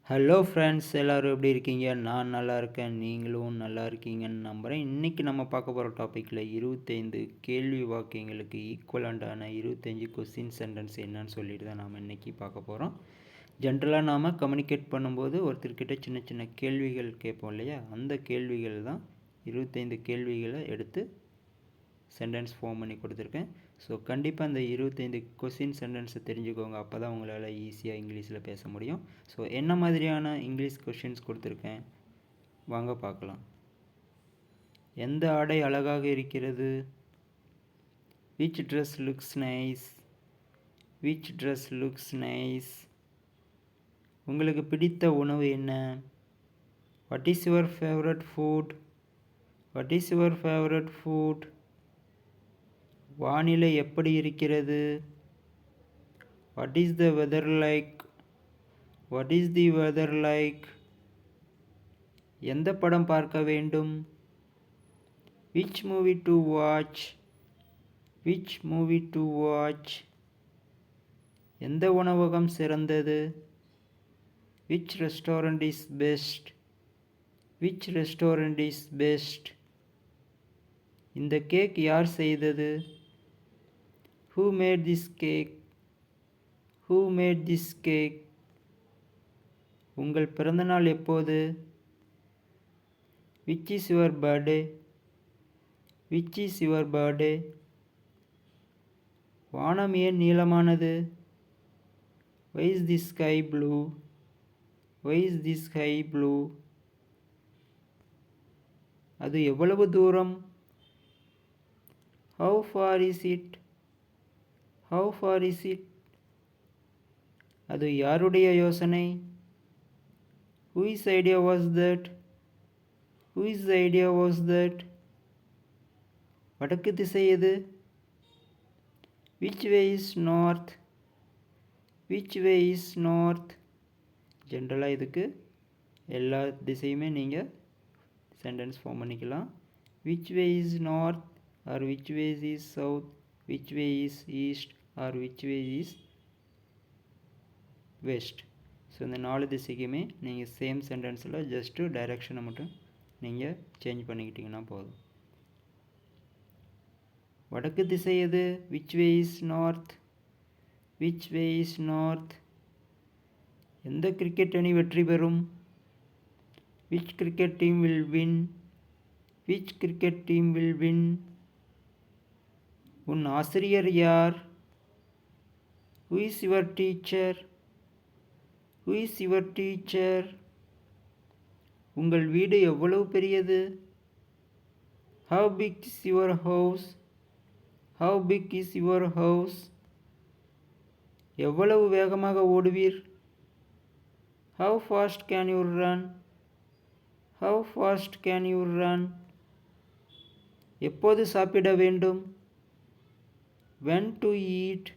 Hello friends, எல்லோரும் எப்படி இருக்கீங்க? நான் நல்லா இருக்கேன். நீங்களும் நல்லா இருக்கீங்கன்னு நம்புகிறேன். இன்றைக்கி நம்ம பார்க்க போகிற டாப்பிக்கில் 25 கேள்வி வாக்கியங்களுக்கு ஈக்குவலண்டான 25 கொஸ்டின் சென்டென்ஸ் என்னன்னு சொல்லிட்டு தான் நாம் இன்றைக்கி பார்க்க போகிறோம். ஜென்ரலாக நாம் கம்யூனிகேட் பண்ணும்போது ஒருத்தர்கிட்ட சின்ன சின்ன கேள்விகள் கேட்போம் இல்லையா? அந்த கேள்விகள் தான் 25 கேள்விகளை எடுத்து சென்டென்ஸ் ஃபார்ம் பண்ணி கொடுத்துருக்கேன். ஸோ கண்டிப்பாக அந்த 25 கொஸ்டின் சென்டென்ஸை தெரிஞ்சுக்கோங்க. அப்போ தான் உங்களால் ஈஸியாக இங்கிலீஷில் பேச முடியும். ஸோ என்ன மாதிரியான இங்கிலீஷ் கொஸ்டின்ஸ் கொடுத்துருக்கேன் வாங்க பார்க்கலாம். எந்த ஆடை அழகாக இருக்கிறது? Which dress looks nice? Which dress looks nice? உங்களுக்கு பிடித்த உணவு என்ன? What is your favourite food? What is your favourite food? வானிலை எப்படி இருக்கிறது? What is the weather like? What is the weather like? எந்த படம் பார்க்க வேண்டும்? Which movie to watch? Which movie to watch? எந்த உணவகம் சிறந்தது? Which restaurant is best? Which restaurant is best? இந்த கேக் யார் செய்தது? Who made this cake? Who made this cake? உங்கள் பிறந்தநாள் எப்போது? Which is your birthday? Which is your birthday? வானம் ஏன் நீலமானது? Why is the sky blue? Why is the sky blue? அது எவ்வளவு தூரம்? How far is it? How far is it? அது யாருடைய யோசனை? Whose idea was that? Whose idea was that? வடக்கு திசை எது? Which way is north? Which way is north? ஜென்ரலாக இதுக்கு எல்லா திசையுமே நீங்கள் சென்டென்ஸ் ஃபார்ம் பண்ணிக்கலாம். Which way is north or which way is south? Which way is east or which way is west? So இந்த 4 திசைக்குமே நீங்கள் சேம் சென்டென்ஸில் ஜஸ்ட்டு டைரெக்ஷனை மட்டும் நீங்கள் change பண்ணிக்கிட்டிங்கன்னா போதும். வடக்கு திசை எது? Which way is north? Which way is north? எந்த கிரிக்கெட் அணி வெற்றி பெறும்? Which cricket team will win? Which cricket team will win? உன் ஆசிரியர் யார்? Who is your teacher? Who is your teacher? உங்கள் வீடு எவ்வளவு பெரியது? How big is your house? How big is your house? எவ்வளவு வேகமாக ஓடுவீர்? How fast can you run? How fast can you run? எப்போது சாப்பிட வேண்டும்? When to eat?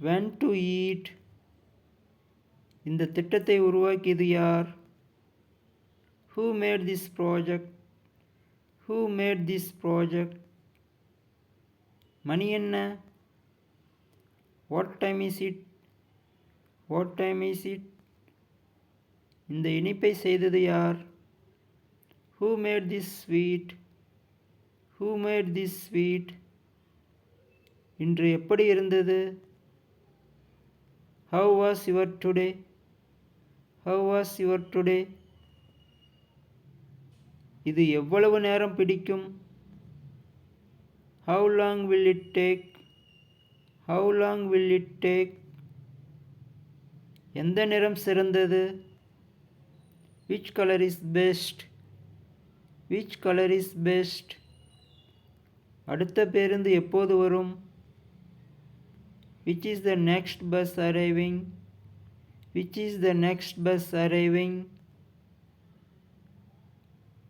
When to eat? இந்த திட்டத்தை உருவாக்கியது யார்? Who made this project? Who made this project? மணி என்ன? What time is it? What time is it? இந்த இனிப்பை செய்தது யார்? Who made this sweet? Who made this sweet? இன்று எப்படி இருந்தது? How was your today? How was your today? இது எவ்வளவு நேரம் பிடிக்கும்? How long will it take? How long will it take? எந்த நிறம் சிறந்தது? Which color is best? Which color is best? அடுத்த பேருந்து எப்போது வரும்? Which is the next bus arriving? Which is the next bus arriving?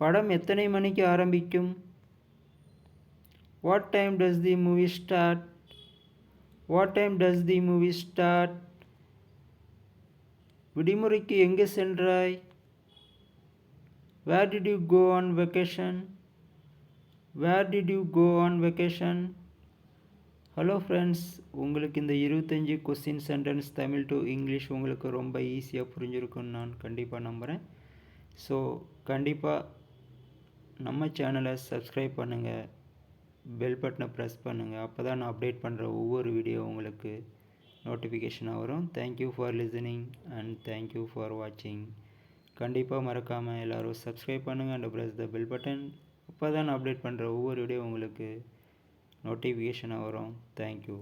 படம் எத்தனை மணிக்கு ஆரம்பிக்கும்? What time does the movie start? What time does the movie start? விடுமுறைக்கு எங்கே சென்றாய்? Where did you go on vacation? Where did you go on vacation? Hello friends, உங்களுக்கு இந்த 25 question sentence Tamil to English உங்களுக்கு ரொம்ப ஈஸியாக புரிஞ்சிருக்குன்னு நான் கண்டிப்பாக நம்புகிறேன். ஸோ கண்டிப்பாக நம்ம சேனலை சப்ஸ்கிரைப் பண்ணுங்கள், பெல் பட்டனை ப்ரெஸ் பண்ணுங்கள். அப்போ தான் நான் அப்டேட் பண்ணுற ஒவ்வொரு வீடியோ உங்களுக்கு நோட்டிஃபிகேஷனாக வரும். Thank you for listening and thank you for வாட்சிங். கண்டிப்பாக மறக்காமல் எல்லோரும் சப்ஸ்கிரைப் பண்ணுங்கள் and press the bell button. அப்போ தான் நான் அப்டேட் பண்ணுற ஒவ்வொரு வீடியோ உங்களுக்கு நோட்டிஃபிகேஷனாக வரும். தேங்க்யூ.